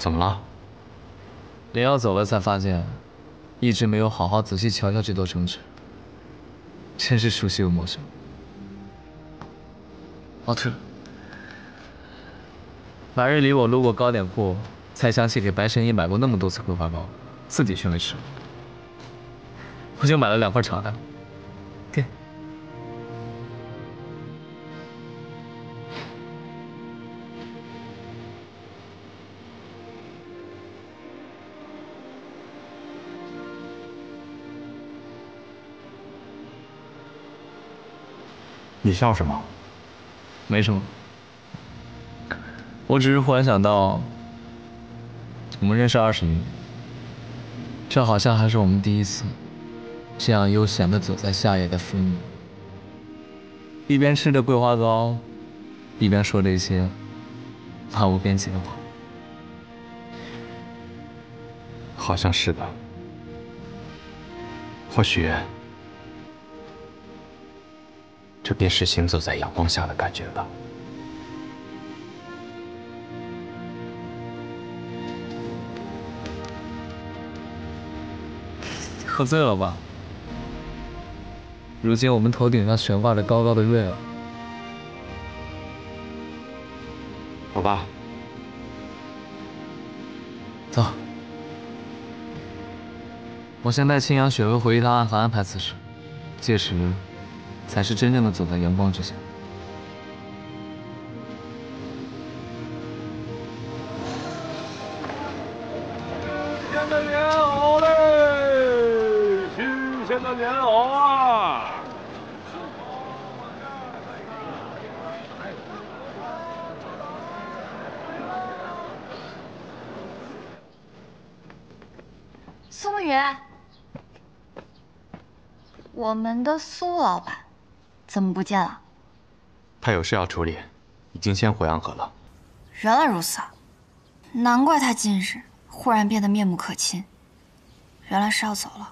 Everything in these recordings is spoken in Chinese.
怎么了？林瑶走了，才发现一直没有好好仔细瞧瞧这座城池，真是熟悉又陌生。哦，对了，白日里我路过糕点铺，才想起给白神医买过那么多次桂花糕，自己却没吃，我就买了2份尝尝。给。你笑什么？没什么，我只是忽然想到，我们认识20年，这好像还是我们第一次这样悠闲地走在夏夜的风里，一边吃着桂花糕，一边说着一些漫无边际的话。好像是的。或许，这便是行走在阳光下的感觉吧。喝醉了吧？如今我们头顶上悬挂着高高的月儿。好吧。走。我先带青阳、雪薇回一趟暗河安排此事，届时才是真正的走在阳光之下。新鲜的莲藕嘞，新鲜的莲藕啊！苏沐雨，我们的苏老板怎么不见了？他有事要处理，已经先回安河了。原来如此，难怪他近日忽然变得面目可亲，原来是要走了。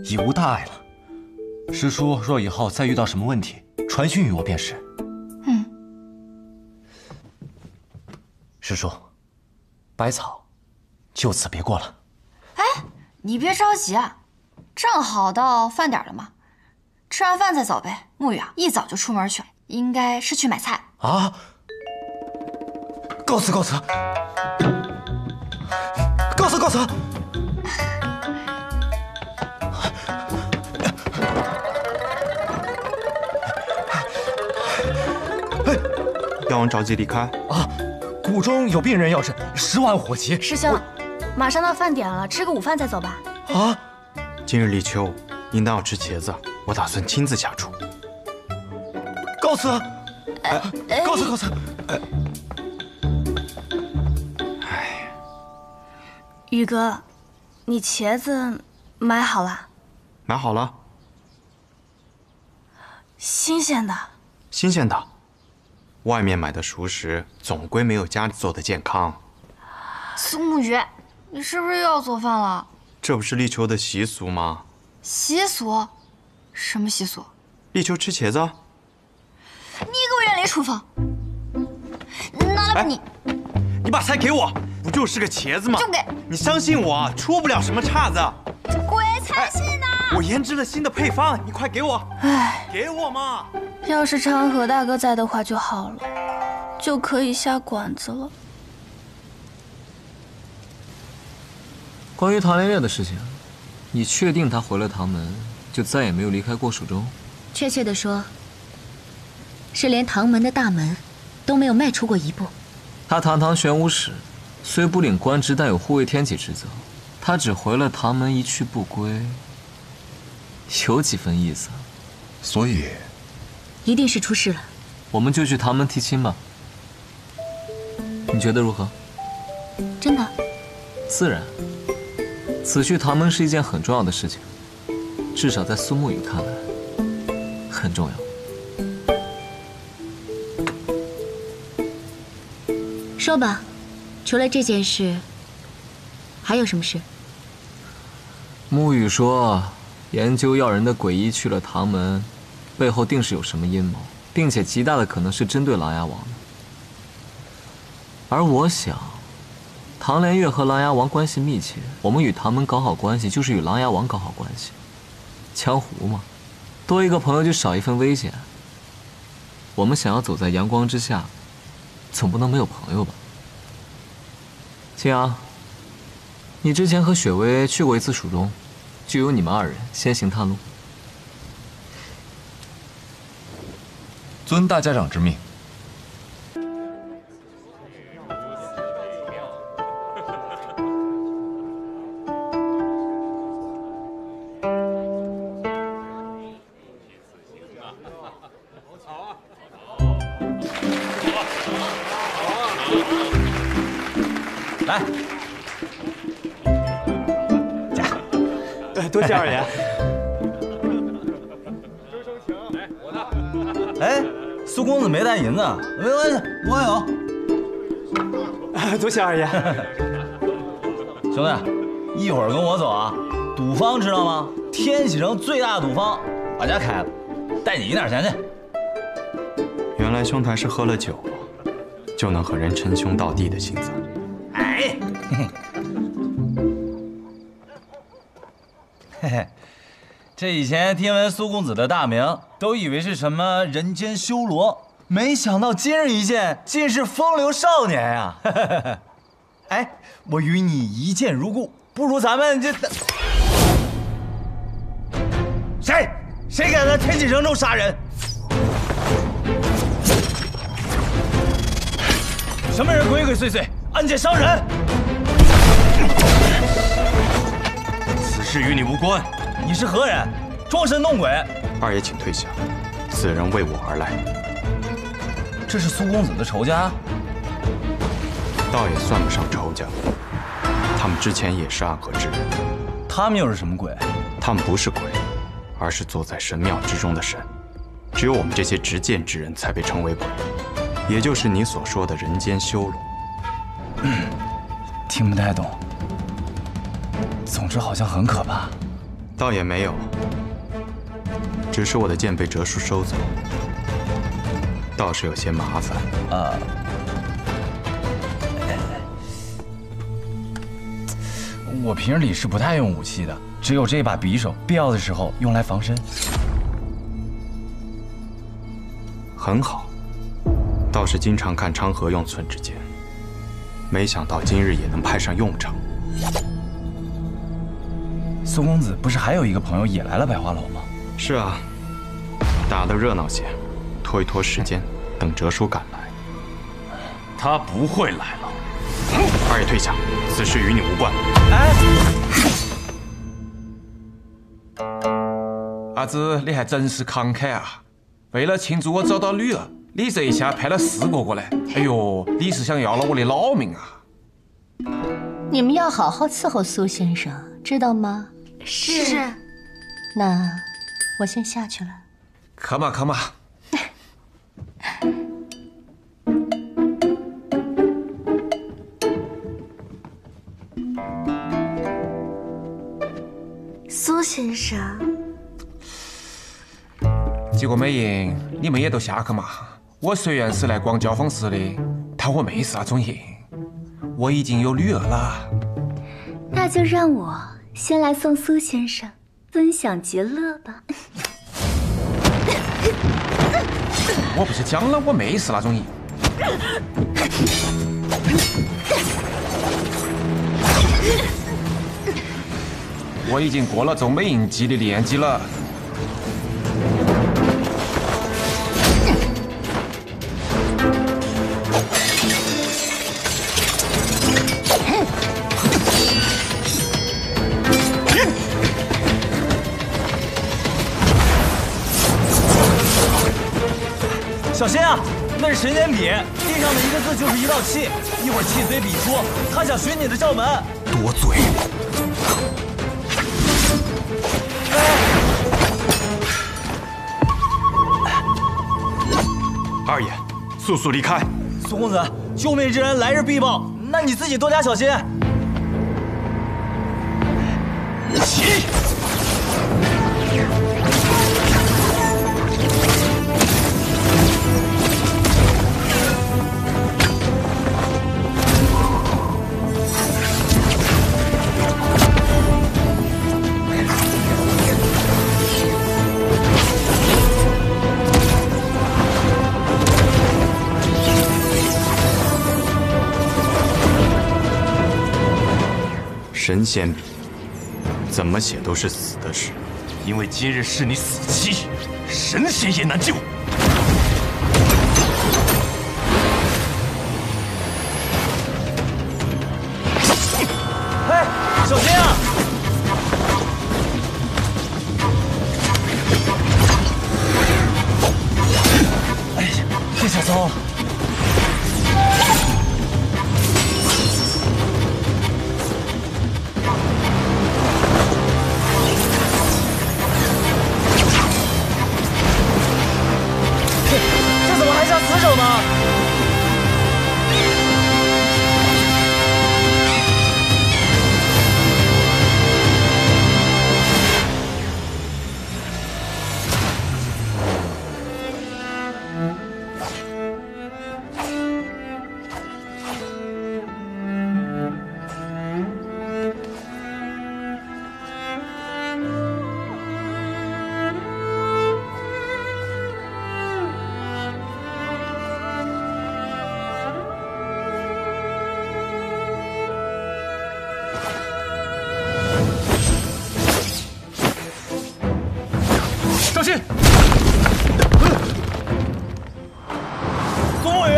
已无大碍了。师叔若以后再遇到什么问题，传讯于我便是。师叔，百草就此别过了。哎，你别着急啊，正好到饭点了嘛，吃完饭再走呗。沐雨啊，一早就出门去了，应该是去买菜啊。告辞告辞，告辞告辞。药王着急离开啊！谷中有病人要诊，10万火急。师兄，马上到饭点了，吃个午饭再走吧。啊！今日立秋，应当要吃茄子，我打算亲自下厨。告辞，告辞告辞。哎，宇哥，你茄子买好了？买好了。新鲜的。新鲜的。外面买的熟食总归没有家里做的健康。苏沐雨，你是不是又要做饭了？这不是立秋的习俗吗？习俗？什么习俗？立秋吃茄子。你给我远离厨房！拿来吧你！你把菜给我，不就是个茄子吗？就给。你相信我，出不了什么岔子。这鬼才信呢！我研制了新的配方，你快给我！哎，给我嘛！要是昌河大哥在的话就好了，就可以下馆子了。关于唐连月的事情，你确定他回了唐门，就再也没有离开过蜀州？确切的说，是连唐门的大门都没有迈出过一步。他堂玄武使，虽不领官职，但有护卫天启职责。他只回了唐门一去不归，有几分意思。所以，一定是出事了。我们就去唐门提亲吧。你觉得如何？真的？自然。此去唐门是一件很重要的事情，至少在苏沐雨看来，很重要。说吧，除了这件事，还有什么事？沐雨说，研究药人的诡异去了唐门，背后定是有什么阴谋，并且极大的可能是针对琅琊王的。而我想，唐连月和琅琊王关系密切，我们与唐门搞好关系，就是与琅琊王搞好关系。江湖嘛，多一个朋友就少一份危险。我们想要走在阳光之下，总不能没有朋友吧？青阳，你之前和雪薇去过一次蜀中，就由你们二人先行探路。遵大家长之命。来，多谢二爷。哎，苏公子没带银子，没关系，我有。多谢二爷。兄弟，一会儿跟我走啊！赌坊知道吗？天喜城最大的赌坊，我家开的，带你赢点钱去。原来兄台是喝了酒，就能和人称兄道弟的性子。哎，嘿嘿，这以前听闻苏公子的大名，都以为是什么人间修罗，没想到今日一见，竟是风流少年呀！哎，我与你一见如故，不如咱们这……谁敢在天启城中杀人？什么人鬼鬼祟祟，暗箭伤人？此事与你无关。你是何人？装神弄鬼！二爷请退下，此人为我而来。这是苏公子的仇家？倒也算不上仇家，他们之前也是暗河之人。他们又是什么鬼？他们不是鬼，而是坐在神庙之中的神。只有我们这些执剑之人才被称为鬼，也就是你所说的人间修罗。听不太懂。总之好像很可怕。倒也没有，只是我的剑被哲叔收走，倒是有些麻烦。我平日里是不太用武器的，只有这把匕首，必要的时候用来防身。很好，倒是经常看昌河用寸之剑，没想到今日也能派上用场。苏公子不是还有一个朋友也来了百花楼吗？是啊，打得热闹些，拖一拖时间，等哲叔赶来。他不会来了。二爷退下，此事与你无关。阿紫，你还真是慷慨啊！为了庆祝我找到女儿，你这一下派了4个过来。哎呦，你是想要了我的老命啊！你们要好好伺候苏先生，知道吗？是。那我先下去了。可嘛可嘛。苏先生，几个美人，你们也都下去嘛。我虽然是来逛交坊市的，但我没是那种人。我已经有女儿了。那就让我先来送苏先生分享极乐吧。我不是讲了，我没是那种人。我已经过了做美人计的年纪了。小心啊！那是神仙笔，地上的一个字就是一道气，一会儿气随笔出，他想寻你的窍门。多嘴！二爷，速速离开！苏公子，救命之恩来日必报，那你自己多加小心。起！神仙笔，怎么写都是死的事。因为今日是你死期，神仙也难救。哎，小心啊！哎呀，这下糟了！这怎么还下死手呢？小心！苏沐雨，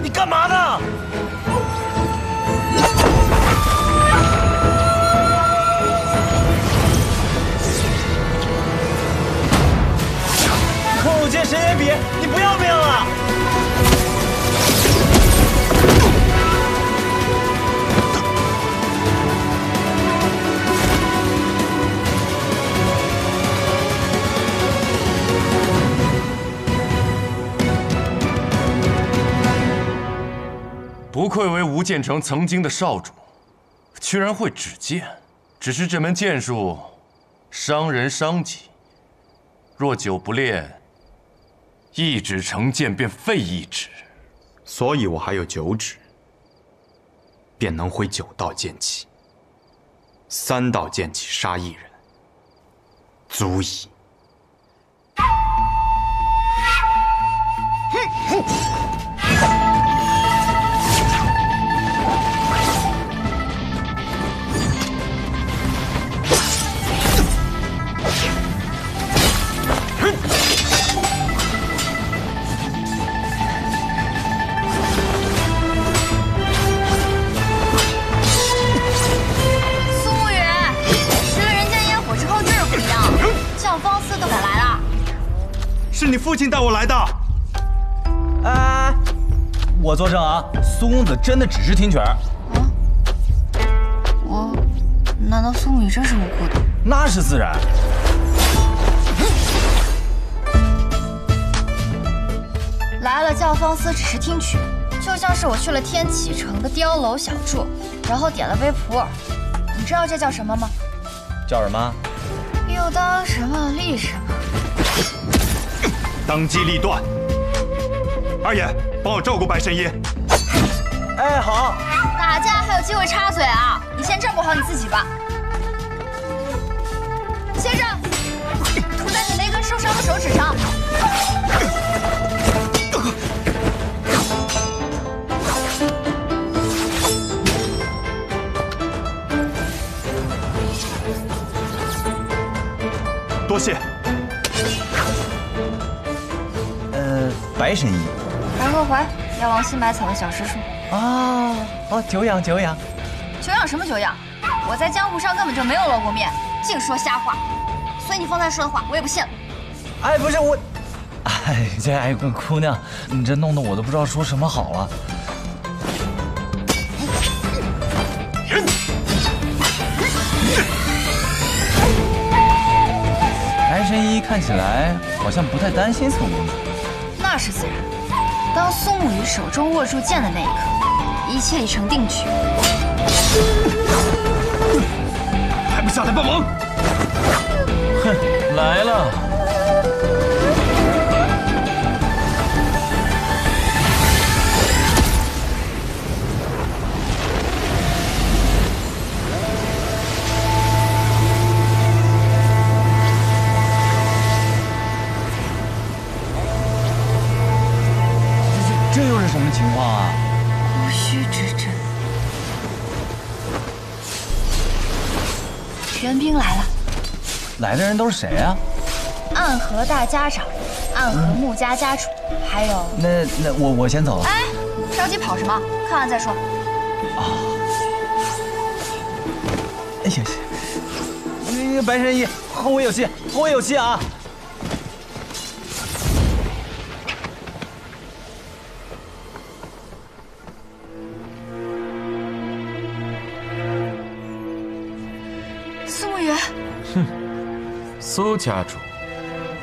你干嘛呢？空有剑神也比，你不要命了？不愧为吴建成曾经的少主，居然会指剑。只是这门剑术伤人伤己，若久不练，一指成剑便废一指。所以我还有9指，便能挥9道剑气，3道剑气杀一人，足矣。苏沐雨，吃了人间烟火之后就是不一样，叫方思都敢来了。是你父亲带我来的。哎，我作证啊，苏公子真的只是听曲儿。难道苏沐雨真是无辜的？那是自然。来了叫方思只是听曲，就像是我去了天启城的碉楼小筑，然后点了杯普洱。你知道这叫什么吗？叫什么？又当什么立什么。当机立断。二爷，帮我照顾白神医。哎，好。打架还有机会插嘴啊！你先照顾好你自己吧。先生，涂在你那根受伤的手指上。多谢。白神医。白鹤怀，药王新买草的小师叔。啊，哦，久仰久仰。久仰什么久仰？我在江湖上根本就没有露过面，净说瞎话。所以你方才说的话，我也不信了。哎，不是我，哎，这姑娘，你这弄得我都不知道说什么好了。白神医看起来好像不太担心苏公子。那是自然。当苏沐雨手中握住剑的那一刻，一切已成定局。还不下来帮忙！哼，来了。这又是什么情况啊？无须之阵，援兵来了。来的人都是谁啊？暗河大家长，暗河穆家家主，还有……那我先走了。哎，着急跑什么？看完再说。啊！哎呀，那个白神医，后会有期，后会有期啊！苏沐雨，哼，苏家主，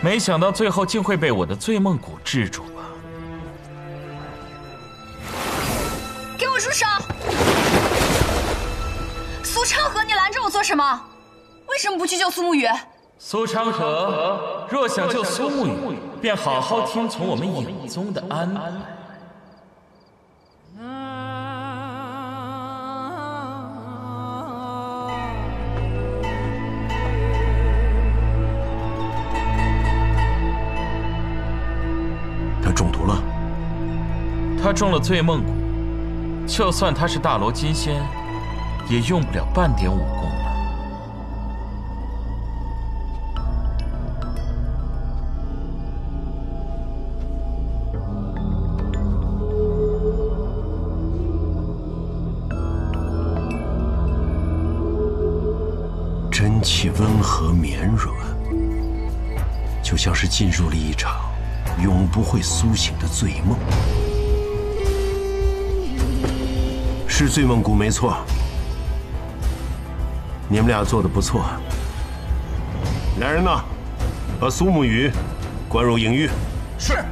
没想到最后竟会被我的醉梦蛊制住吧？给我住手！苏昌河，你拦着我做什么？为什么不去救苏沐雨？苏昌河，若想救苏沐雨，便好好听从我们影宗的安排。他中毒了。他中了醉梦蛊，就算他是大罗金仙，也用不了半点武功了。真气温和绵软，就像是进入了一场永不会苏醒的醉梦。是醉梦蛊没错，你们俩做得不错。来人呐，把苏沐雨关入影狱。是。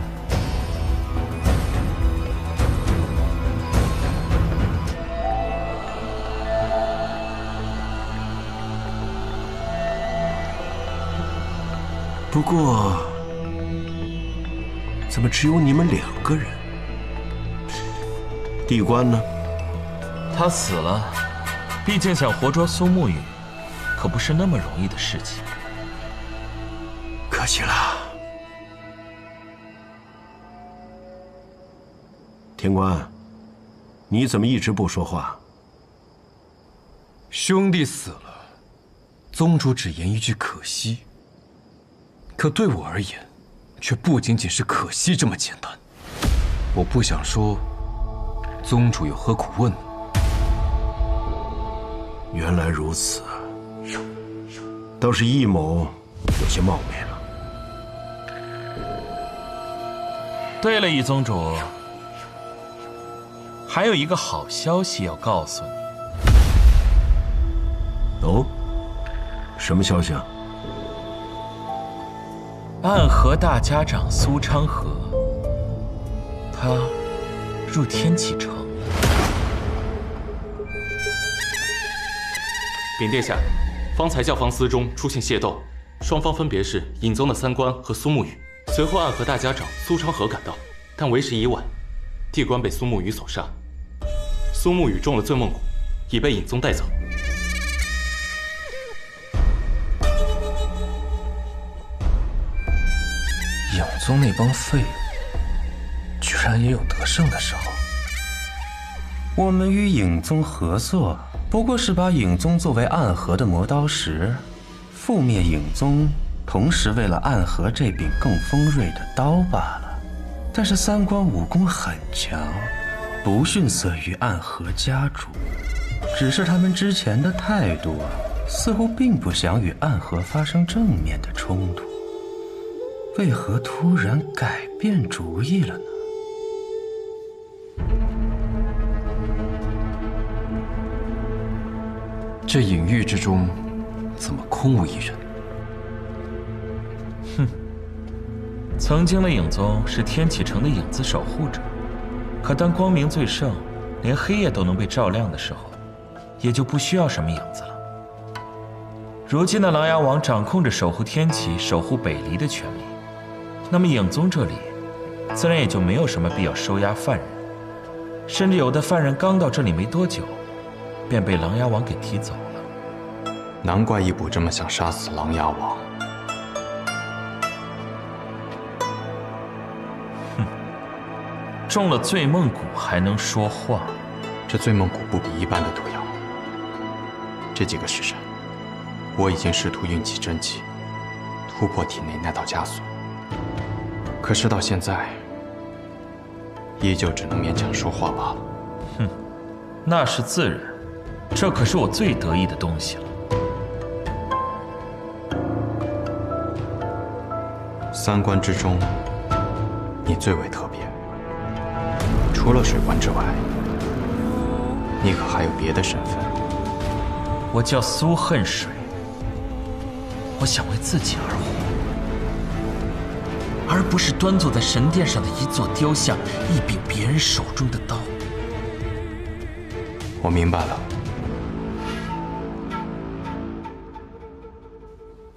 不过，怎么只有你们2个人？地官呢？他死了，毕竟想活捉苏沐雨，可不是那么容易的事情。可惜了。天官，你怎么一直不说话？兄弟死了，宗主只言一句可惜。可对我而言，却不仅仅是可惜这么简单。我不想说，宗主有何苦问？原来如此，倒是易某有些冒昧了。对了，易宗主，还有一个好消息要告诉你。哦，什么消息啊？暗河大家长苏昌河，他入天启城了。禀殿下，方才教坊司中出现械斗，双方分别是影宗的三官和苏沐雨。随后暗河大家长苏昌河赶到，但为时已晚，地官被苏沐雨所杀。苏沐雨中了醉梦蛊，已被影宗带走。影宗那帮废物，居然也有得胜的时候。我们与影宗合作，不过是把影宗作为暗河的磨刀石，覆灭影宗，同时为了暗河这柄更锋锐的刀罢了。但是三官武功很强，不逊色于暗河家主，只是他们之前的态度似乎并不想与暗河发生正面的冲突。为何突然改变主意了呢？这隐喻之中，怎么空无一人？哼，曾经的影宗是天启城的影子守护者，可当光明最盛，连黑夜都能被照亮的时候，也就不需要什么影子了。如今的琅琊王掌控着守护天启、守护北离的权利，那么影宗这里，自然也就没有什么必要收押犯人。甚至有的犯人刚到这里没多久，便被琅琊王给提走了。难怪义卜这么想杀死琅琊王。哼，中了醉梦蛊还能说话？这醉梦蛊不比一般的毒药。这几个时辰，我已经试图运起真气，突破体内那道枷锁，可是到现在，依旧只能勉强说话罢了。哼，那是自然，这可是我最得意的东西了。三关之中，你最为特别。除了水关之外，你可还有别的身份？我叫苏恨水，我想为自己而活，而不是端坐在神殿上的一座雕像，一柄别人手中的刀。我明白了。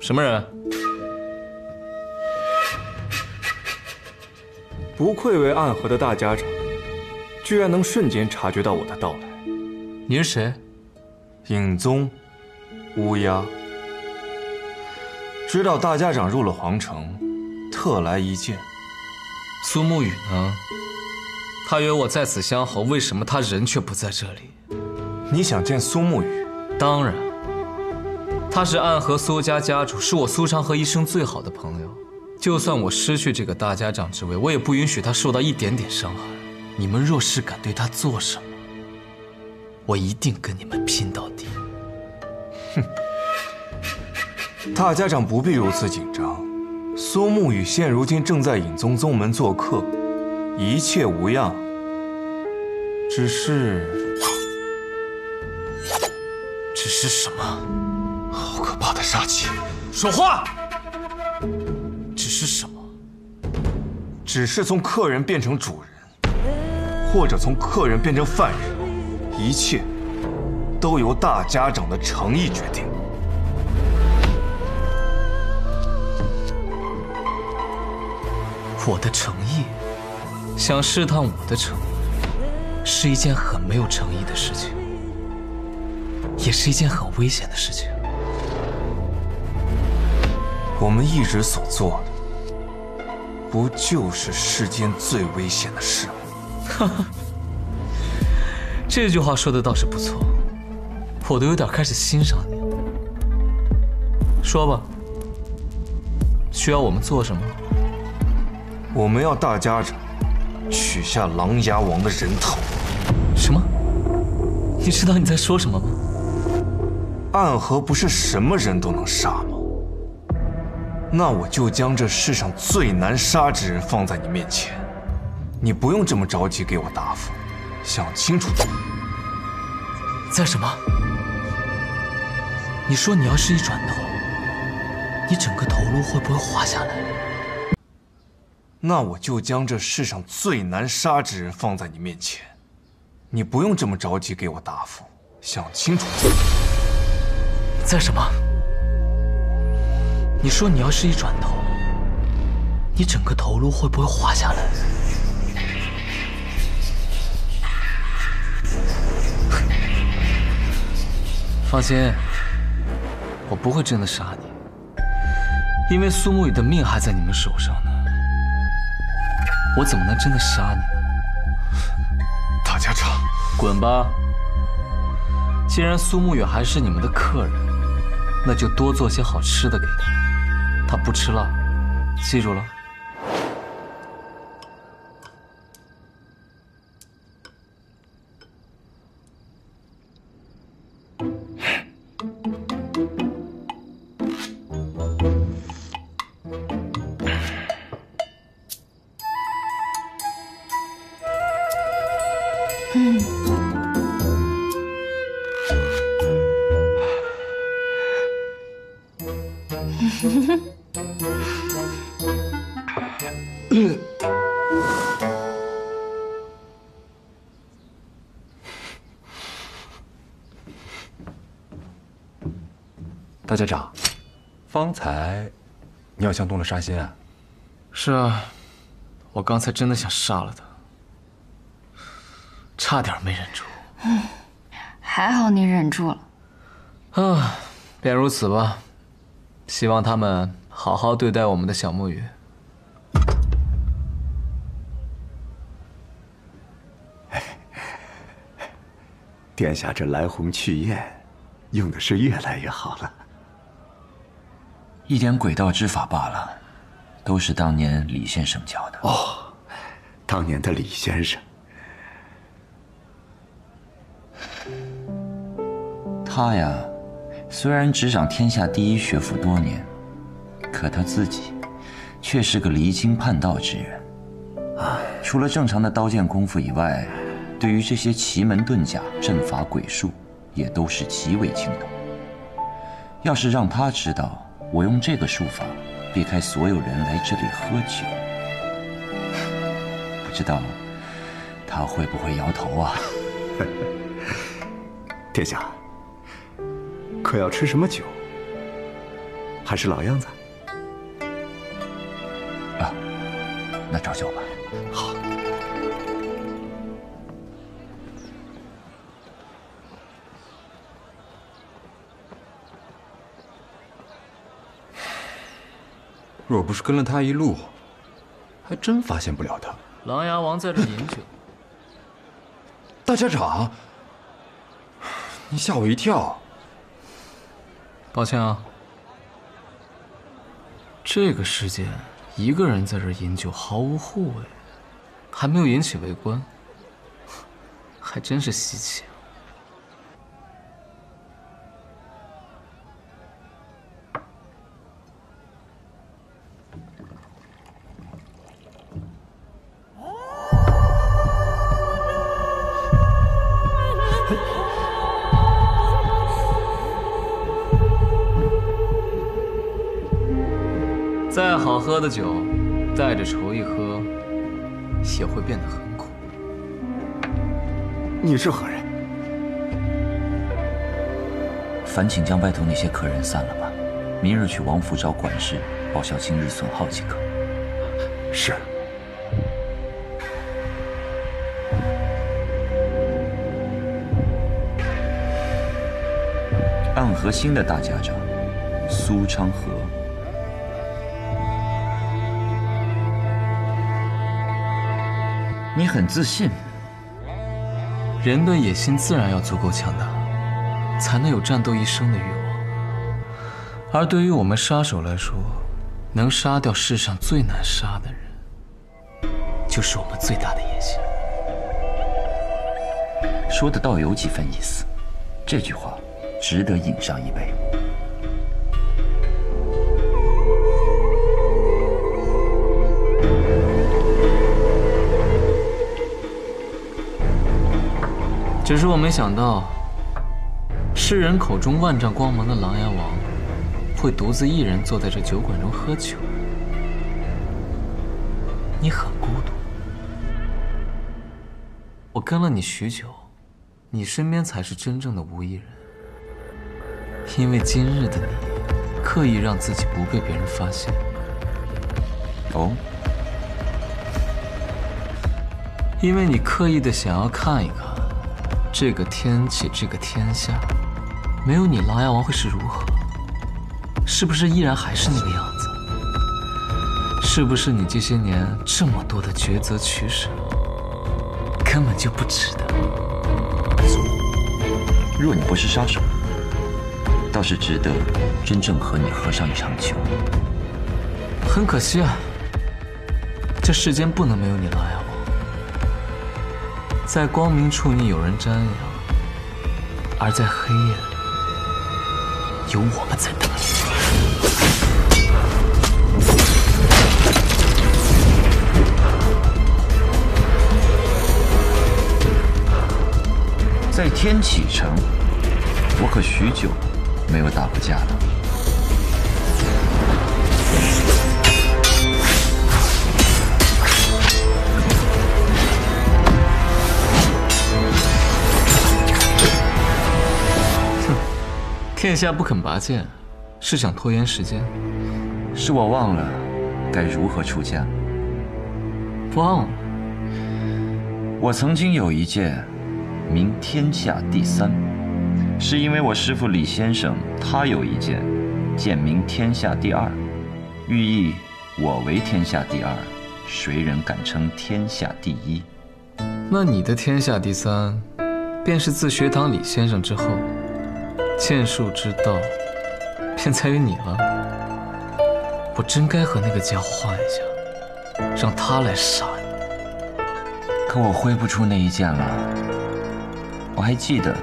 什么人？不愧为暗河的大家长，居然能瞬间察觉到我的到来。你是谁？影宗，乌鸦。知道大家长入了皇城，特来一见。苏沐雨呢？他约我在此相候，为什么他人却不在这里？你想见苏沐雨？当然，他是暗河苏家家主，是我苏长河一生最好的朋友。就算我失去这个大家长之位，我也不允许他受到一点点伤害。你们若是敢对他做什么，我一定跟你们拼到底。哼，大家长不必如此紧张。苏沐雨现如今正在影宗宗门做客，一切无恙。只是什么？好可怕的杀气！说话！只是什么？只是从客人变成主人，或者从客人变成犯人，一切都由大家长的诚意决定。我的诚意？想试探我的诚意，是一件很没有诚意的事情，也是一件很危险的事情。我们一直所做的，不就是世间最危险的事吗？哈哈，这句话说的倒是不错，我都有点开始欣赏你了。说吧，需要我们做什么？我们要大家长取下琅琊王的人头。什么？你知道你在说什么吗？暗河不是什么人都能杀吗？那我就将这世上最难杀之人放在你面前，你不用这么着急给我答复，想清楚。在什么？你说你要是一转头，你整个头颅会不会滑下来？那我就将这世上最难杀之人放在你面前，你不用这么着急给我答复，想清楚。在什么？你说你要是一转头，你整个头颅会不会滑下来？放心，我不会真的杀你，因为苏沐雨的命还在你们手上呢。我怎么能真的杀你呢？大家长，滚吧！既然苏沐雨还是你们的客人，那就多做些好吃的给他。他不吃辣，记住了。大家长，方才你好像动了杀心啊？是啊，我刚才真的想杀了他，差点没忍住。还好你忍住了。啊，便如此吧。希望他们好好对待我们的小木鱼。殿下这来鸿去雁，用的是越来越好了。一点诡道之法罢了，都是当年李先生教的。哦，当年的李先生，他呀，虽然执掌天下第一学府多年，可他自己却是个离经叛道之人。除了正常的刀剑功夫以外，对于这些奇门遁甲、阵法鬼术，也都是极为精通。要是让他知道我用这个术法避开所有人来这里喝酒，不知道他会不会摇头啊？殿下，可要吃什么酒？还是老样子？啊，那照旧吧。好。若不是跟了他一路，还真发现不了他。琅琊王在这饮酒。大家长，你吓我一跳。抱歉啊。这个世界，一个人在这饮酒毫无护卫，还没有引起围观，还真是稀奇啊。再好喝的酒，带着仇一喝，也会变得很苦。你是何人？烦请将外头那些客人散了吧，明日去王府找管事报销今日损耗即可。是。暗河新的大家长苏昌河。你很自信。人的野心自然要足够强大，才能有战斗一生的欲望。而对于我们杀手来说，能杀掉世上最难杀的人，就是我们最大的野心。说的倒有几分意思，这句话值得饮上一杯。只是我没想到，世人口中万丈光芒的琅琊王，会独自一人坐在这酒馆中喝酒。你很孤独。我跟了你许久，你身边才是真正的无一人。因为今日的你，刻意让自己不被别人发现。哦。因为你刻意的想要看一看。这个天气，这个天下，没有你，琅琊王会是如何？是不是依然还是那个样子？是不是你这些年这么多的抉择取舍，根本就不值得？若你不是杀手，倒是值得真正和你喝上一场酒。很可惜啊，这世间不能没有你，琅琊王。在光明处你有人瞻仰，而在黑夜有我们在等你。在天启城，我可许久没有打过架了。天下不肯拔剑，是想拖延时间？是我忘了该如何出家。忘了？我曾经有一剑名天下第三，是因为我师父李先生他有一剑，剑名天下第二，寓意我为天下第二，谁人敢称天下第一？那你的天下第三，便是自学堂李先生之后，剑术之道便在于你了。我真该和那个家伙换一下，让他来杀你。可我挥不出那一剑了。我还记得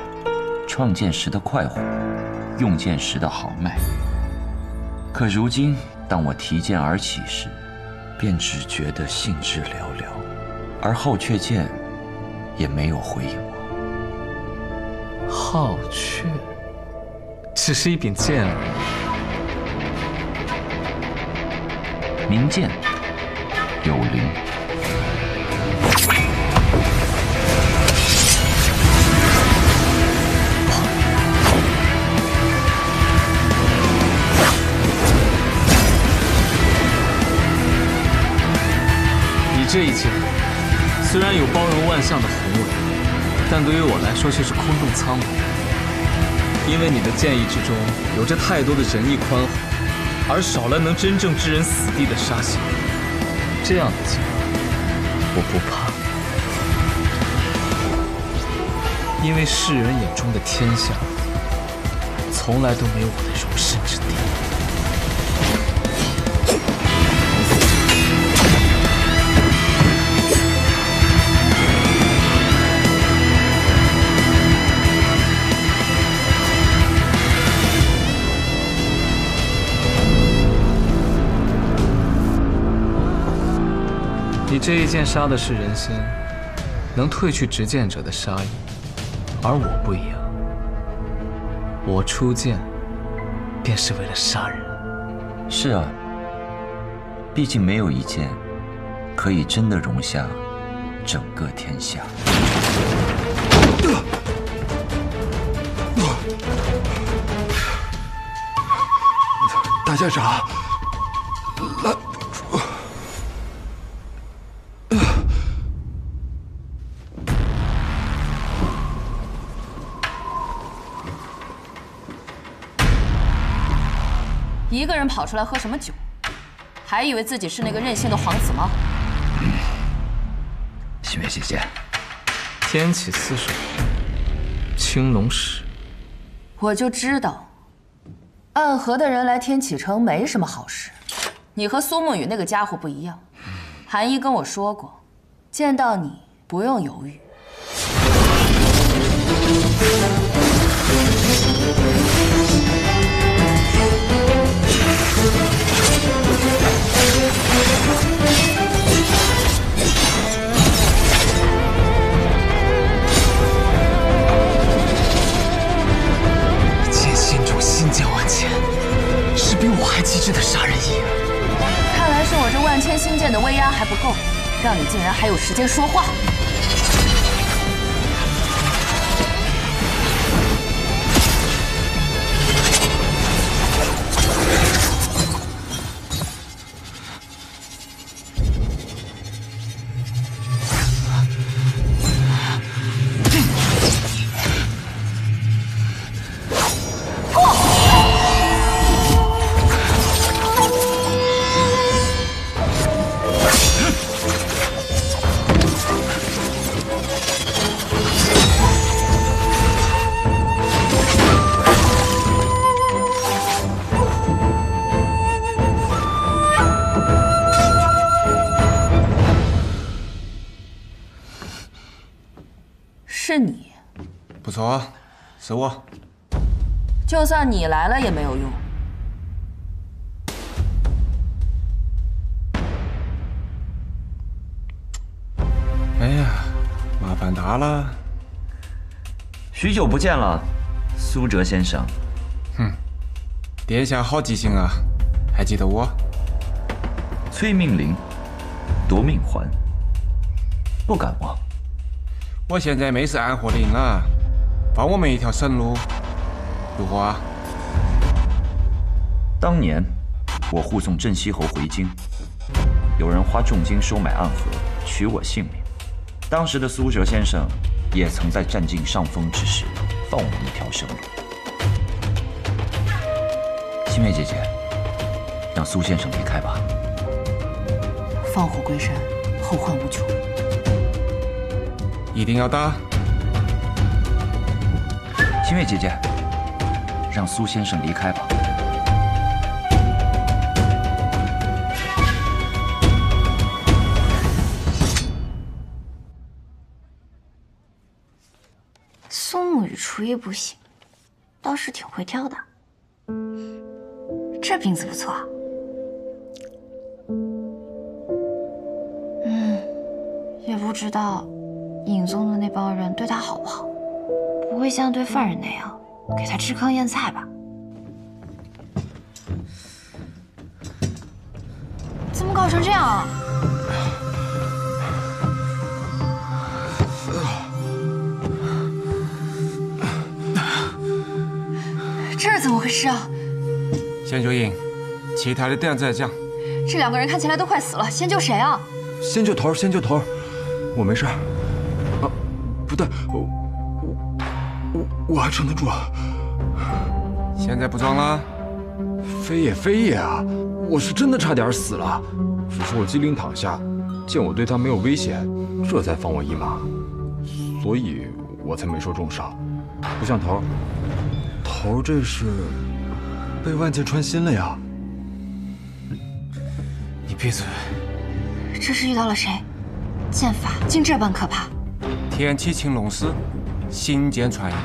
创剑时的快活，用剑时的豪迈。可如今，当我提剑而起时，便只觉得兴致寥寥，而后阙剑也没有回应我。好阙，只是一柄剑而已。名剑有灵。这一剑虽然有包容万象的宏伟，但对于我来说却是空洞苍茫。因为你的剑意之中有着太多的仁义宽宏，而少了能真正置人死地的杀心。这样的剑我不怕，因为世人眼中的天下，从来都没有我的容身之地。你这一剑杀的是人心，能褪去执剑者的杀意，而我不一样，我出剑便是为了杀人。是啊，毕竟没有一剑可以真的容下整个天下。大家长，拦不住。一个人跑出来喝什么酒？还以为自己是那个任性的皇子吗？心月姐姐，天启四手，青龙使。我就知道，暗河的人来天启城没什么好事。你和苏沐雨那个家伙不一样，韩一跟我说过，见到你不用犹豫。剑心中心剑万千，是比我还极致的杀人意。看来是我这万千星剑的威压还不够，让你竟然还有时间说话。是你，不错，是我。就算你来了也没有用。哎呀，麻烦大了。许久不见了，苏哲先生。哼，殿下好记性啊，还记得我？催命铃，夺命环，不敢忘。我现在没是暗河令啊，帮我们一条生路，如何啊？当年我护送镇西侯回京，有人花重金收买暗河，取我性命。当时的苏哲先生也曾在占尽上风之时放我们一条生路。新月姐姐，让苏先生离开吧。放虎归山，后患无穷。一定要搭。新月姐姐，让苏先生离开吧。苏沐雨厨艺不行，倒是挺会挑的。这饼子不错啊。也不知道尹宗的那帮人对他好不好，不会像对犯人那样给他吃糠咽菜吧？怎么搞成这样啊？这是怎么回事啊？先救印，其他的等再讲。这2个人看起来都快死了，先救谁啊？先救头，先救头，我没事。啊，不对，我还撑得住。现在不装了。非也啊，我是真的差点死了，只是我机灵躺下，见我对他没有威胁，这才放我一马，所以我才没受重伤。不像头这是被万箭穿心了呀。你闭嘴。这是遇到了谁？剑法竟这般可怕！天启青龙寺，心剑传音。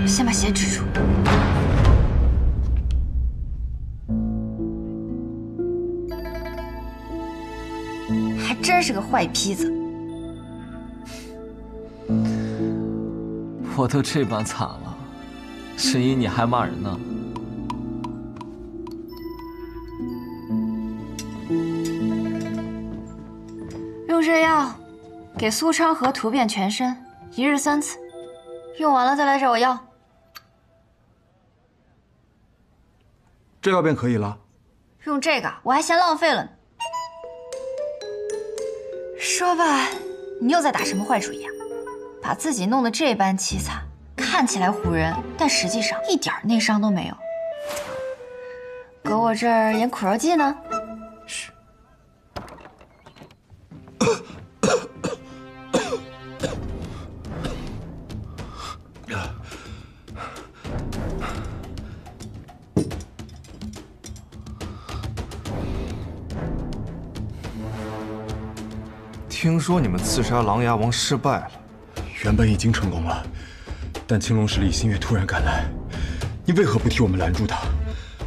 先把血止住。还真是个坏坯子。我都这般惨了，神医你还骂人呢？用这药，给苏昌河涂遍全身，1日3次，用完了再来找我要。这药便可以了。用这个我还嫌浪费了呢。说吧，你又在打什么坏主意啊？把自己弄得这般凄惨，看起来唬人，但实际上一点内伤都没有。搁我这儿演苦肉计呢？嘘。听说你们刺杀琅琊王失败了，原本已经成功了，但青龙使李新月突然赶来，你为何不替我们拦住他？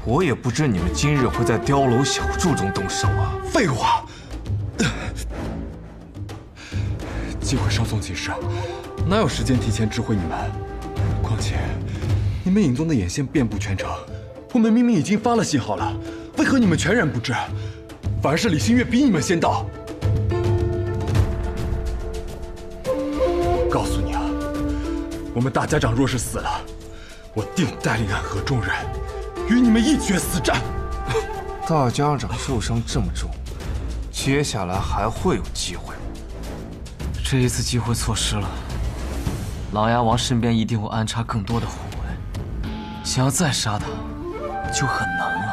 我也不知你们今日会在碉楼小筑中动手啊！废话，机会稍纵即逝，哪有时间提前知会你们？况且，你们尹宗的眼线遍布全城，我们明明已经发了信号了，为何你们全然不知？反而是李新月比你们先到。告诉你啊，我们大家长若是死了，我定带领暗河众人与你们一决死战。大家长受伤这么重，接下来还会有机会吗？这一次机会错失了，琅琊王身边一定会安插更多的护卫，想要再杀他，就很难了。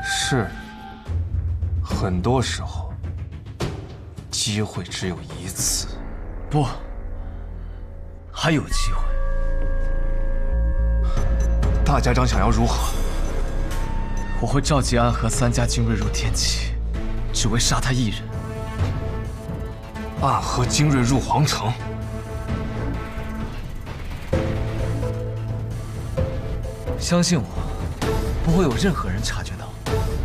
是，很多时候，机会只有一次。不，还有机会。大家长想要如何？我会召集暗河3家精锐入天启，只为杀他一人。暗河精锐入皇城？相信我，不会有任何人察觉到。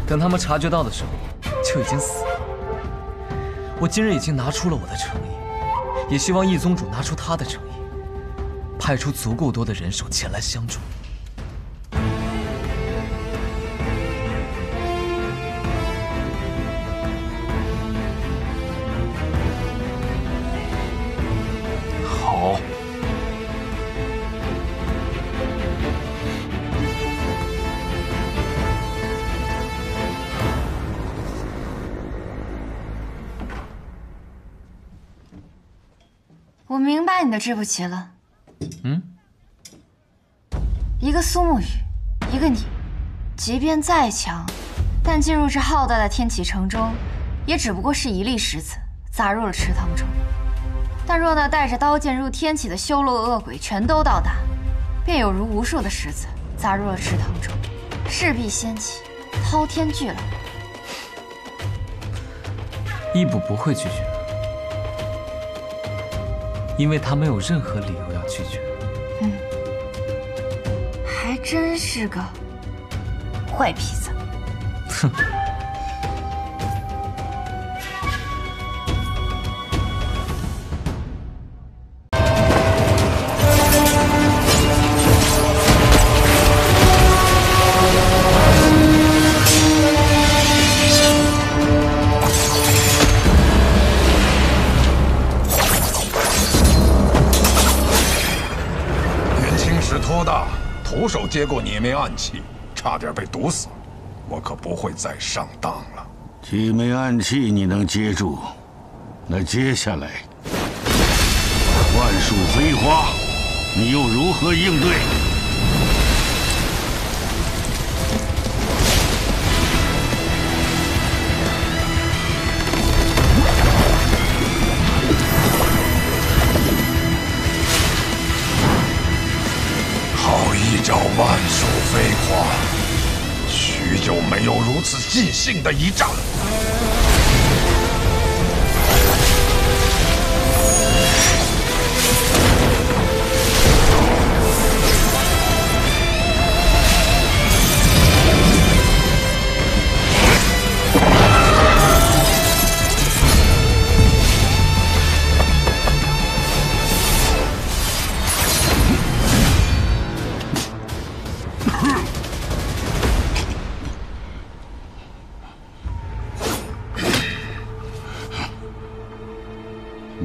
等他们察觉到的时候，就已经死了。我今日已经拿出了我的诚意，也希望易宗主拿出他的诚意，派出足够多的人手前来相助。好。我明白你的这步棋了。嗯，一个苏沐雨，一个你，即便再强，但进入这浩大的天启城中，也只不过是一粒石子砸入了池塘中。但若那带着刀剑入天启的修罗恶鬼全都到达，便有如无数的石子砸入了池塘中，势必掀起滔天巨浪。义父不会拒绝，因为他没有任何理由要拒绝。还真是个坏坯子。哼。徒手接过几枚暗器，差点被毒死，我可不会再上当了。几枚暗器你能接住，那接下来万树飞花，你又如何应对？一招万树飞花，许久没有如此尽兴的一战。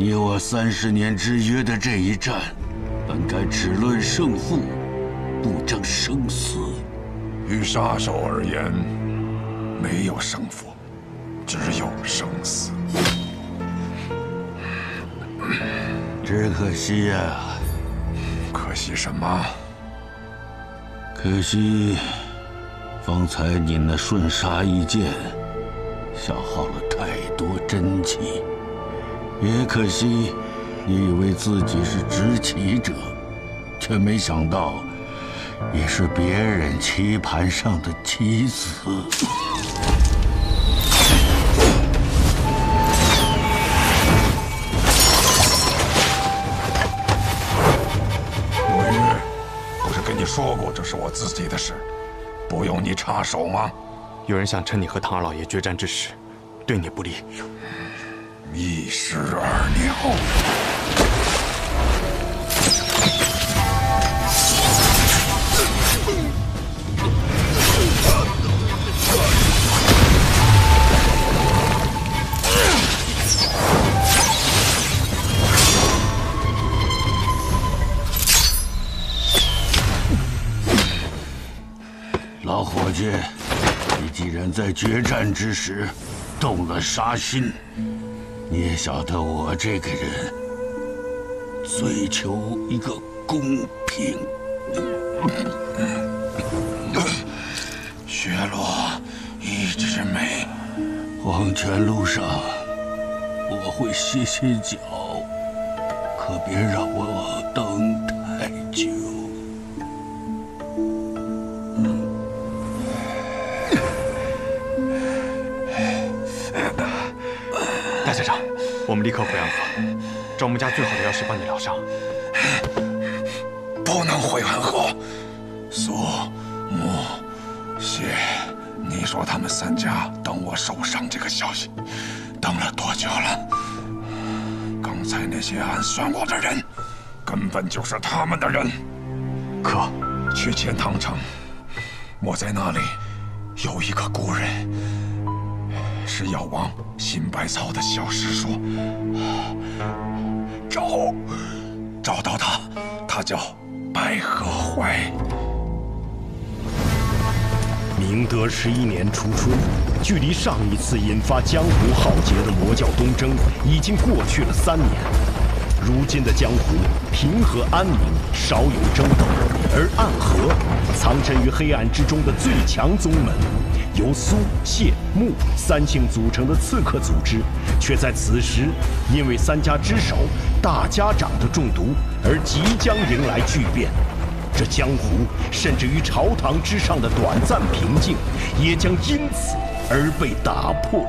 你我30年之约的这一战，本该只论胜负，不争生死。于杀手而言，没有胜负，只有生死。只可惜呀。可惜什么？可惜，方才你那瞬杀一剑，消耗了太多真气。也可惜，你以为自己是执棋者，却没想到，也是别人棋盘上的棋子。沐雨，不是跟你说过这是我自己的事，不用你插手吗？有人想趁你和唐二老爷决战之时，对你不利。一石二鸟。老伙计，你既然在决战之时动了杀心，你也晓得我这个人追求一个公平。雪落一枝梅，黄泉路上我会歇歇脚，可别让我等太久。大校长，我们立刻回暗河，找我们家最好的药师帮你疗伤。不能回暗河。苏、沐、谢，你说他们3家等我受伤这个消息，等了多久了？刚才那些暗算我的人，根本就是他们的人。可去钱塘城，我在那里有一个故人。是药王辛百草的小师叔，找到他，他叫百合怀。明德11年初春，距离上一次引发江湖浩劫的魔教东征已经过去了3年。如今的江湖平和安宁，少有争斗，而暗河藏身于黑暗之中的最强宗门，由苏、谢、穆三姓组成的刺客组织，却在此时因为三家之首大家长的中毒而即将迎来巨变。这江湖甚至于朝堂之上的短暂平静，也将因此而被打破。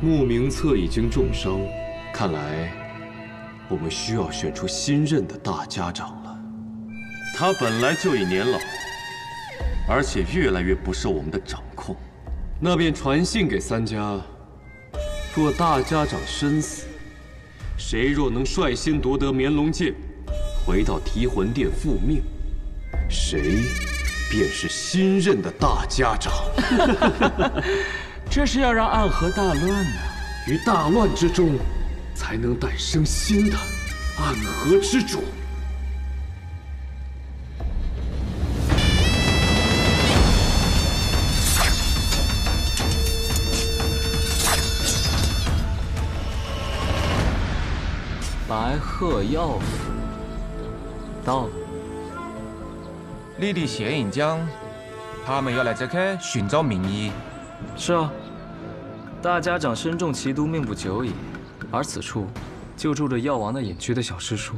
穆名策已经重伤，看来我们需要选出新任的大家长了。他本来就已年老，而且越来越不受我们的掌控。那便传信给三家，若大家长身死，谁若能率先夺得绵龙剑，回到提魂殿复命，谁便是新任的大家长。这是要让暗河大乱呢，于大乱之中，才能诞生新的暗河之主。白鹤药府到了。你的谢银江，他们要来这里寻找名医。是啊，大家长身中奇毒，命不久矣。而此处就住着药王的隐居的小师叔。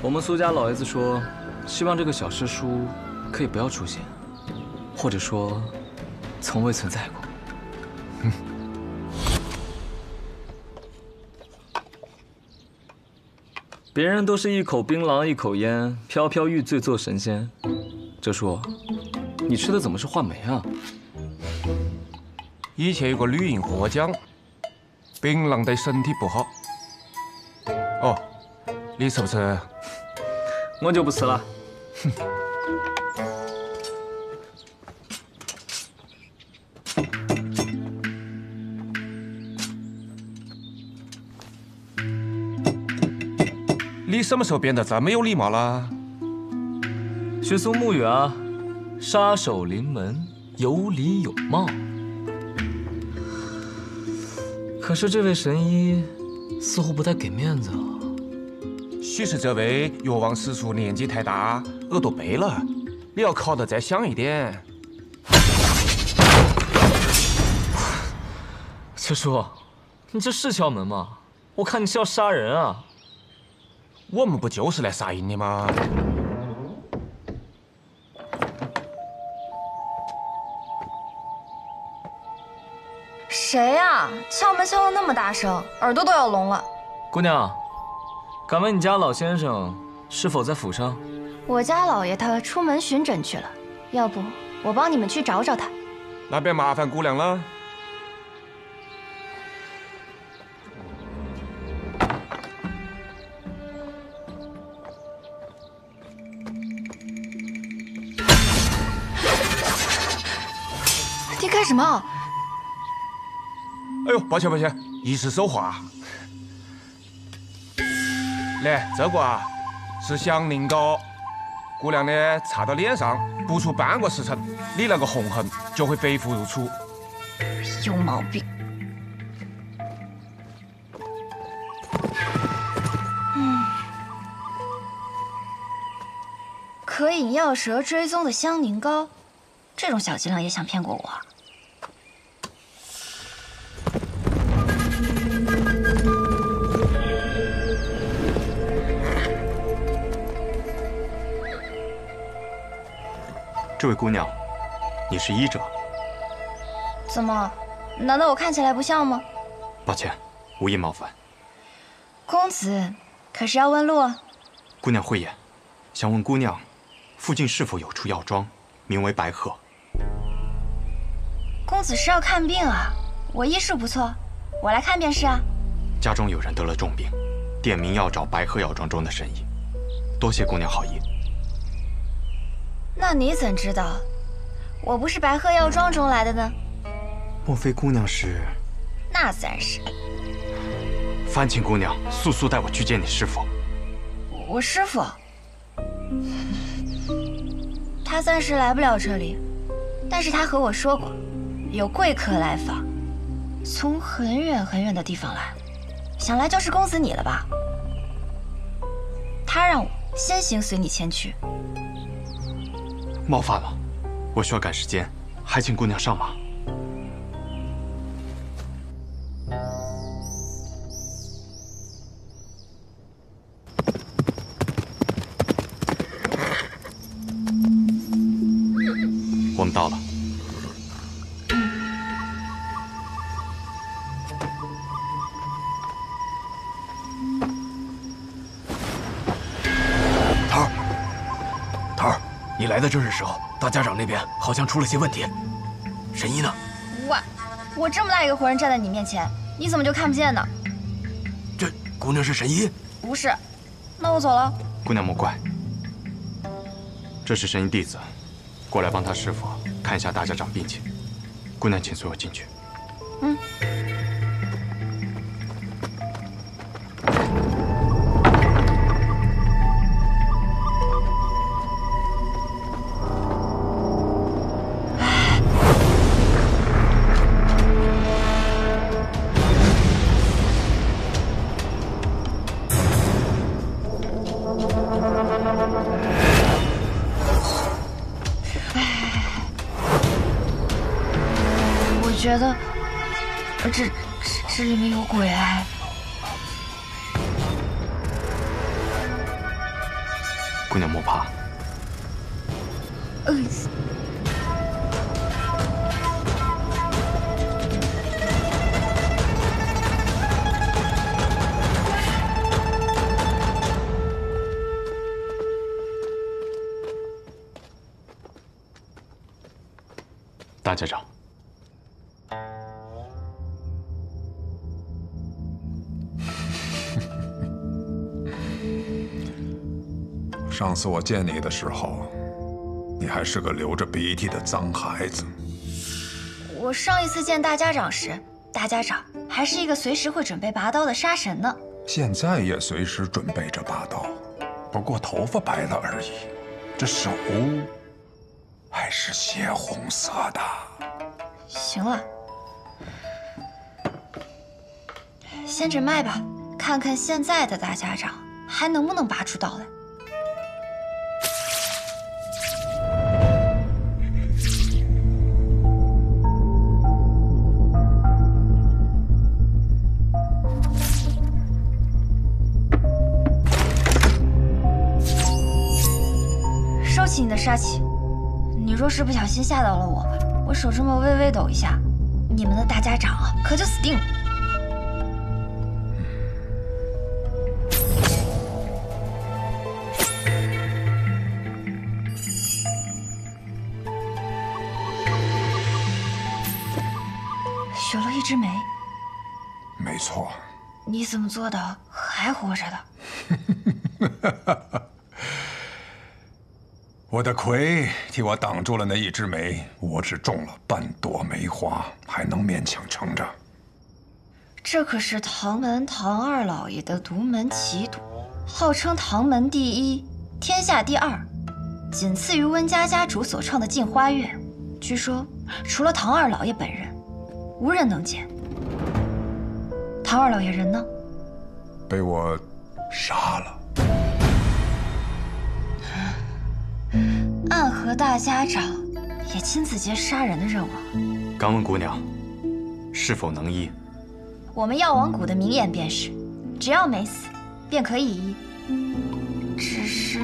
我们苏家老爷子说，希望这个小师叔可以不要出现，或者说从未存在过。别人都是一口槟榔一口烟，飘飘欲醉做神仙。哲叔，你吃的怎么是话梅啊？以前有个女人和我讲，槟榔对身体不好。哦，你吃不吃？我就不吃了。你什么时候变得这么有礼貌了？学苏沐雨啊，杀手临门，有礼有貌。可是这位神医似乎不太给面子啊。许是这位药王师叔年纪太大，耳朵背了，你要考得再响一点。哲叔，你这是敲门吗？我看你是要杀人啊！我们不就是来杀人的吗？谁呀？敲门敲得那么大声，耳朵都要聋了。姑娘，敢问你家老先生是否在府上？我家老爷他出门巡诊去了，要不我帮你们去找找他。那便麻烦姑娘了。你干什么？哎呦，抱歉抱歉，一时手滑。来，这个啊是祥宁膏，姑娘呢擦到脸上，不出半个时辰，你那个红痕就会恢复如初。有毛病。可引药蛇追踪的香凝膏，这种小伎俩也想骗过我？这位姑娘，你是医者？怎么？难道我看起来不像吗？抱歉，无意冒犯。公子，可是要问路啊？姑娘慧眼，想问姑娘，附近是否有处药庄，名为白鹤？公子是要看病啊？我医术不错，我来看便是啊。家中有人得了重病，点名要找白鹤药庄中的神医，多谢姑娘好意。那你怎知道我不是白鹤药庄中来的呢？莫非姑娘是？那自然是。烦请姑娘速速带我去见你师父。我师父，他暂时来不了这里，但是他和我说过，有贵客来访，从很远很远的地方来，想来就是公子你了吧？先行随你前去。冒犯了，我需要赶时间，还请姑娘上马。我们到了。你来的正是时候，大家长那边好像出了些问题。神医呢？我这么大一个活人站在你面前，你怎么就看不见呢？这姑娘是神医？不是，那我走了。姑娘莫怪，这是神医弟子，过来帮他师傅看一下大家长病情。姑娘，请随我进去。嗯。觉得这里面有鬼哎！姑娘莫怕。大家长。上次我见你的时候，你还是个流着鼻涕的脏孩子。我上一次见大家长时，大家长还是一个随时会准备拔刀的杀神呢。现在也随时准备着拔刀，不过头发白了而已。这手还是血红色的。行了，先诊脉吧，看看现在的大家长还能不能拔出刀来。收起你的杀气，你若是不小心吓到了我，我手这么微微抖一下，你们的大家长啊可就死定了。许了一枝梅。没错。你怎么做的还活着的？我的魁替我挡住了那一枝梅，我只种了半朵梅花，还能勉强撑着。这可是唐门唐二老爷的独门奇毒，号称唐门第一，天下第二，仅次于温家家主所创的镜花月。据说除了唐二老爷本人，无人能见。唐二老爷人呢？被我杀了。暗河大家长也亲自接杀人的任务。敢问姑娘，是否能医？我们药王谷的名言便是：只要没死，便可以医。只是，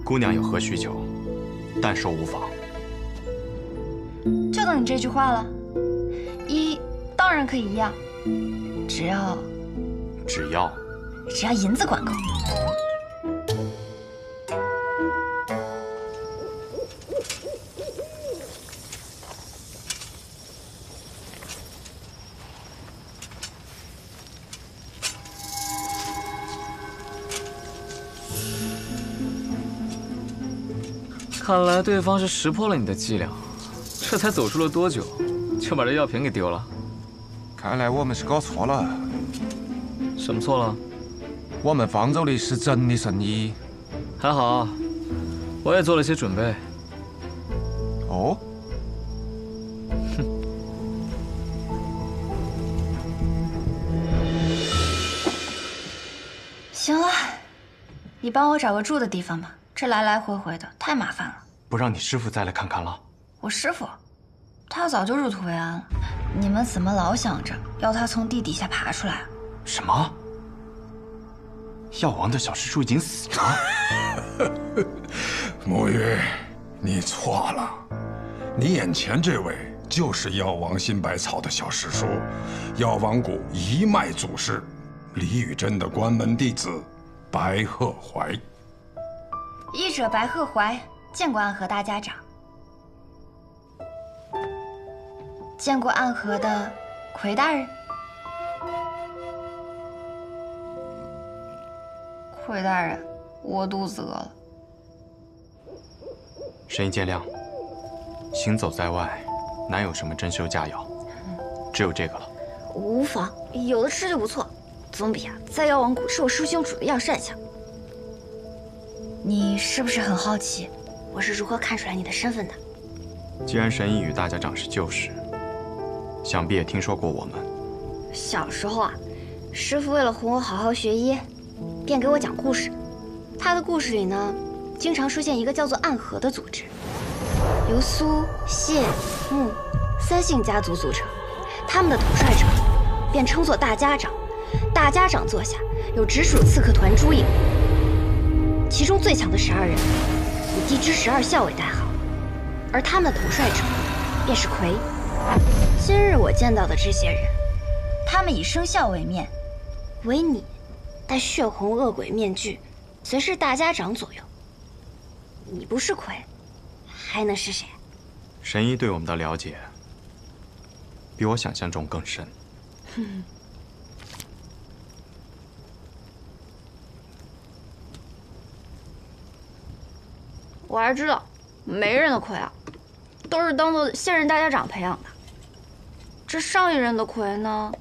姑娘有何需求，但说无妨。就等你这句话了。医当然可以医啊，只要银子管够。看来对方是识破了你的伎俩，这才走出了多久，就把这药瓶给丢了。看来我们是搞错了。什么错了？我们放走的是真的神医。还好，我也做了些准备。哦。行了，你帮我找个住的地方吧，这来来回回的太麻烦了。不让你师傅再来看看了？我师傅，他早就入土为安了。你们怎么老想着要他从地底下爬出来啊？什么？药王的小师叔已经死了？沐雨，你错了，你眼前这位就是药王新百草的小师叔，药王谷一脉祖师李宇珍的关门弟子白鹤怀。医者白鹤怀，见过暗河大家长。见过暗河的魁大人。魁大人，我肚子饿了。神医见谅，行走在外，哪有什么珍馐佳肴，只有这个了。无妨，有的吃就不错，总比在药王谷吃我师兄煮的药膳强。你是不是很好奇，我是如何看出来你的身份的？既然神医与大家长是旧识，想必也听说过我们。小时候师父为了哄我好好学医，便给我讲故事。他的故事里呢，经常出现一个叫做暗河的组织，由苏、谢、穆三姓家族组成。他们的统帅者便称作大家长。大家长座下有直属刺客团诸营，其中最强的12人以地支12校为代号，而他们的统帅者便是魁。今日我见到的这些人，他们以生肖为面，唯你戴血红恶鬼面具，随侍大家长左右。你不是魁，还能是谁？神医对我们的了解，比我想象中更深。我还知道，每人的魁都是当做现任大家长培养的。这上一任的魁呢，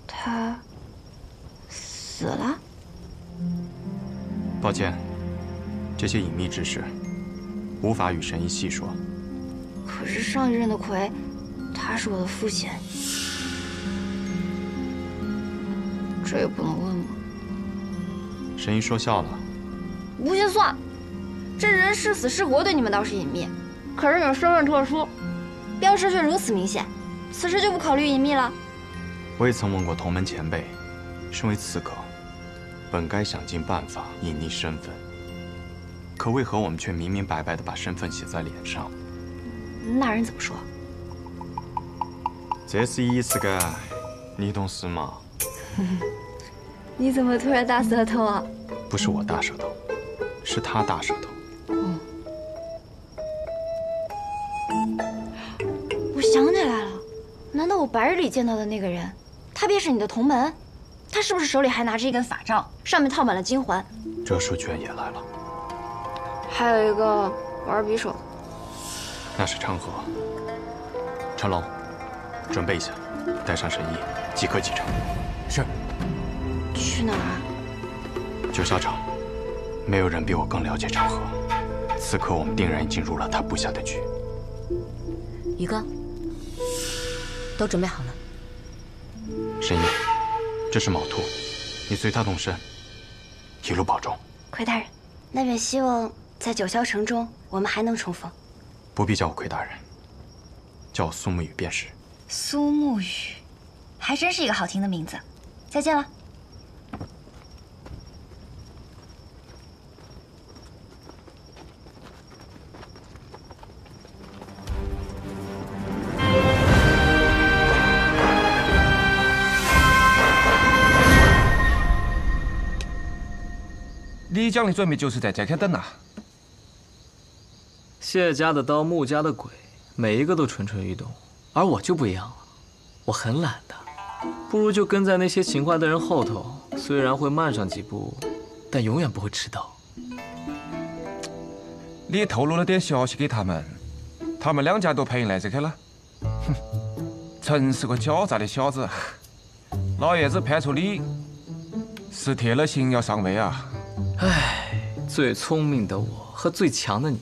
他死了。抱歉，这些隐秘之事无法与神医细说。可是上一任的魁，他是我的父亲，这也不能问吗？神医说笑了。不信算，这人是死是活对你们倒是隐秘，可是你们身份特殊，标识却如此明显，此时就不考虑隐秘了。我也曾问过同门前辈，身为刺客，本该想尽办法隐匿身份，可为何我们却明明白白地把身份写在脸上？那人怎么说？这是意思个，你懂事吗？你怎么突然大舌头啊？不是我大舌头，是他大舌头。我想起来了，难道我白日里见到的那个人，他便是你的同门？他是不是手里还拿着一根法杖，上面套满了金环？这书居然也来了。还有一个玩匕首的，那是昌河。陈龙，准备一下，带上神医，即刻启程。是。去哪儿啊？九霄城，没有人比我更了解昌河。此刻我们定然已经入了他布下的局。宇哥，都准备好了。神医，这是卯兔，你随他动身，一路保重。魁大人，那便希望在九霄城中我们还能重逢。不必叫我魁大人，叫我苏沐雨便是。苏沐雨，还真是一个好听的名字。再见了。李将的准备就是在这开等呐。谢家的刀，穆家的鬼，每一个都蠢蠢欲动，而我就不一样了，我很懒的，不如就跟在那些勤快的人后头，虽然会慢上几步，但永远不会迟到。你也透露了点消息给他们，他们两家都配来这开了。哼，真是个狡诈的小子。老爷子派出你，是铁了心要上位啊。唉，最聪明的我和最强的你，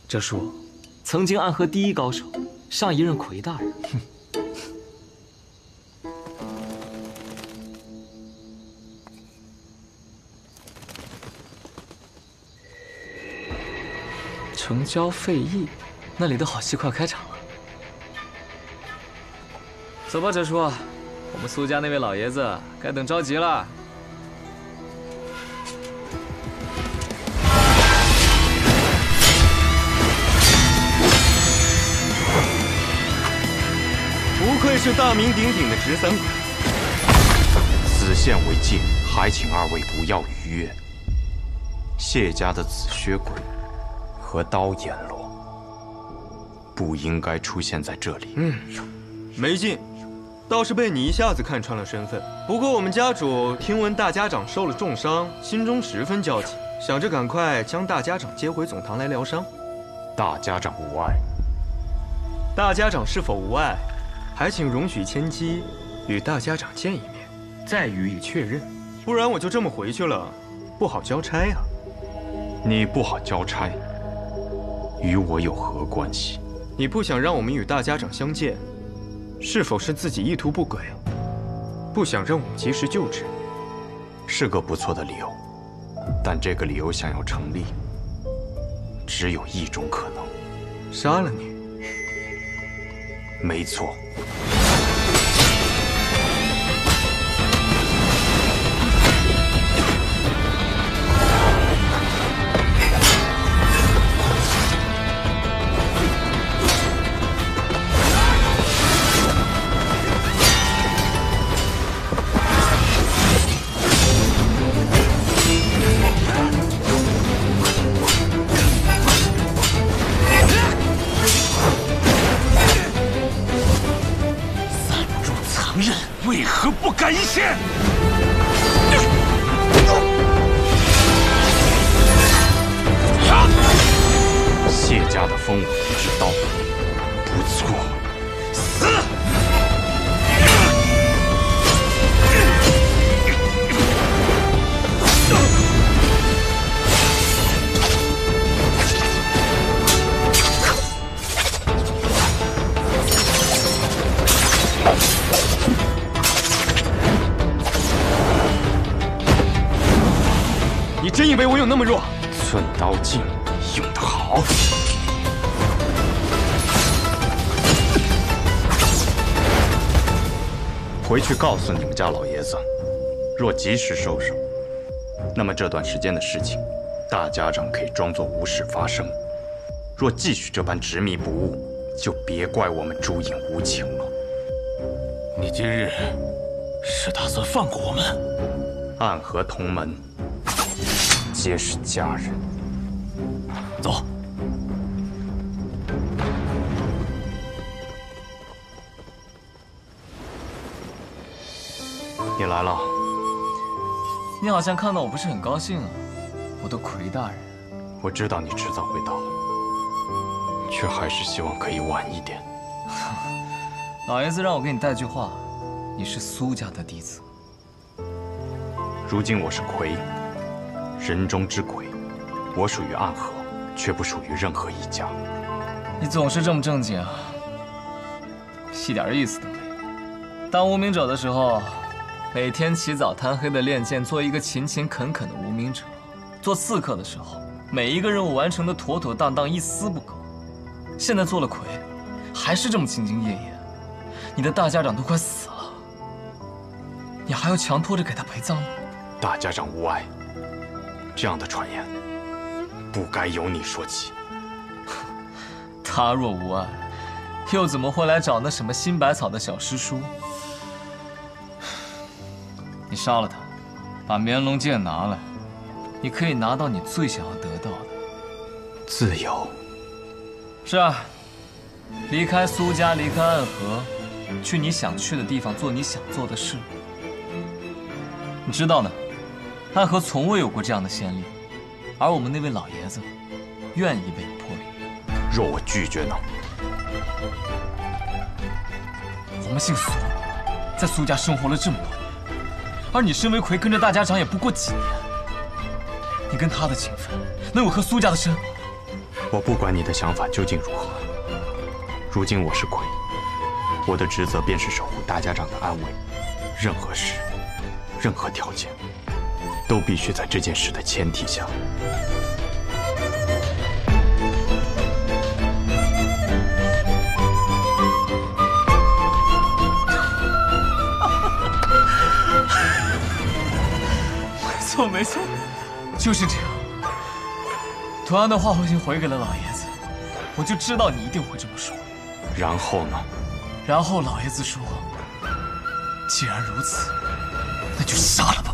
这是我曾经暗河第一高手，上一任魁大人。城郊费邑，那里的好戏快开场了。走吧，哲叔，我们苏家那位老爷子该等着急了。不愧是大名鼎鼎的直三鬼。此线为界，还请二位不要逾越。谢家的紫靴鬼和刀阎罗不应该出现在这里。没劲，倒是被你一下子看穿了身份。不过我们家主听闻大家长受了重伤，心中十分焦急，想着赶快将大家长接回总堂来疗伤。大家长无碍。大家长是否无碍，还请容许千机与大家长见一面，再予以确认。不然我就这么回去了，不好交差啊。你不好交差，与我有何关系？你不想让我们与大家长相见，是否是自己意图不轨，不想让我们及时救治？是个不错的理由，但这个理由想要成立，只有一种可能：杀了你。没错。为何不敢一线？谢家的风舞之刀，不错。死！你真以为我有那么弱？寸刀镜用得好。回去告诉你们家老爷子，若及时收手，那么这段时间的事情，大家长可以装作无事发生；若继续这般执迷不悟，就别怪我们朱隐无情了。你今日是打算放过我们？暗河同门，皆是家人。走。你来了。你好像看到我不是很高兴啊，我的魁大人。我知道你迟早会到，却还是希望可以晚一点。老爷子让我给你带句话，你是苏家的弟子。如今我是魁，人中之魁，我属于暗河，却不属于任何一家。你总是这么正经啊，一点意思都没有。当无名者的时候，每天起早贪黑的练剑，做一个勤勤恳恳的无名者；做刺客的时候，每一个任务完成的妥妥当当，一丝不苟。现在做了魁，还是这么兢兢业业。你的大家长都快死了，你还要强拖着给他陪葬吗？大家长无碍，这样的传言不该由你说起。他若无碍，又怎么会来找那什么新百草的小师叔？你杀了他，把绵龙剑拿来，你可以拿到你最想要得到的自由。是啊，离开苏家，离开暗河，去你想去的地方，做你想做的事。你知道呢，暗河从未有过这样的先例，而我们那位老爷子愿意为你破例。若我拒绝呢？我们姓苏，在苏家生活了这么多年，而你身为魁，跟着大家长也不过几年。你跟他的情分，能有和苏家的深？我不管你的想法究竟如何，如今我是魁，我的职责便是守护大家长的安危。任何事，任何条件，都必须在这件事的前提下。错，没错，就是这样。同样的话我已经回给了老爷子，我就知道你一定会这么说。然后呢？然后老爷子说，既然如此，那就杀了吧。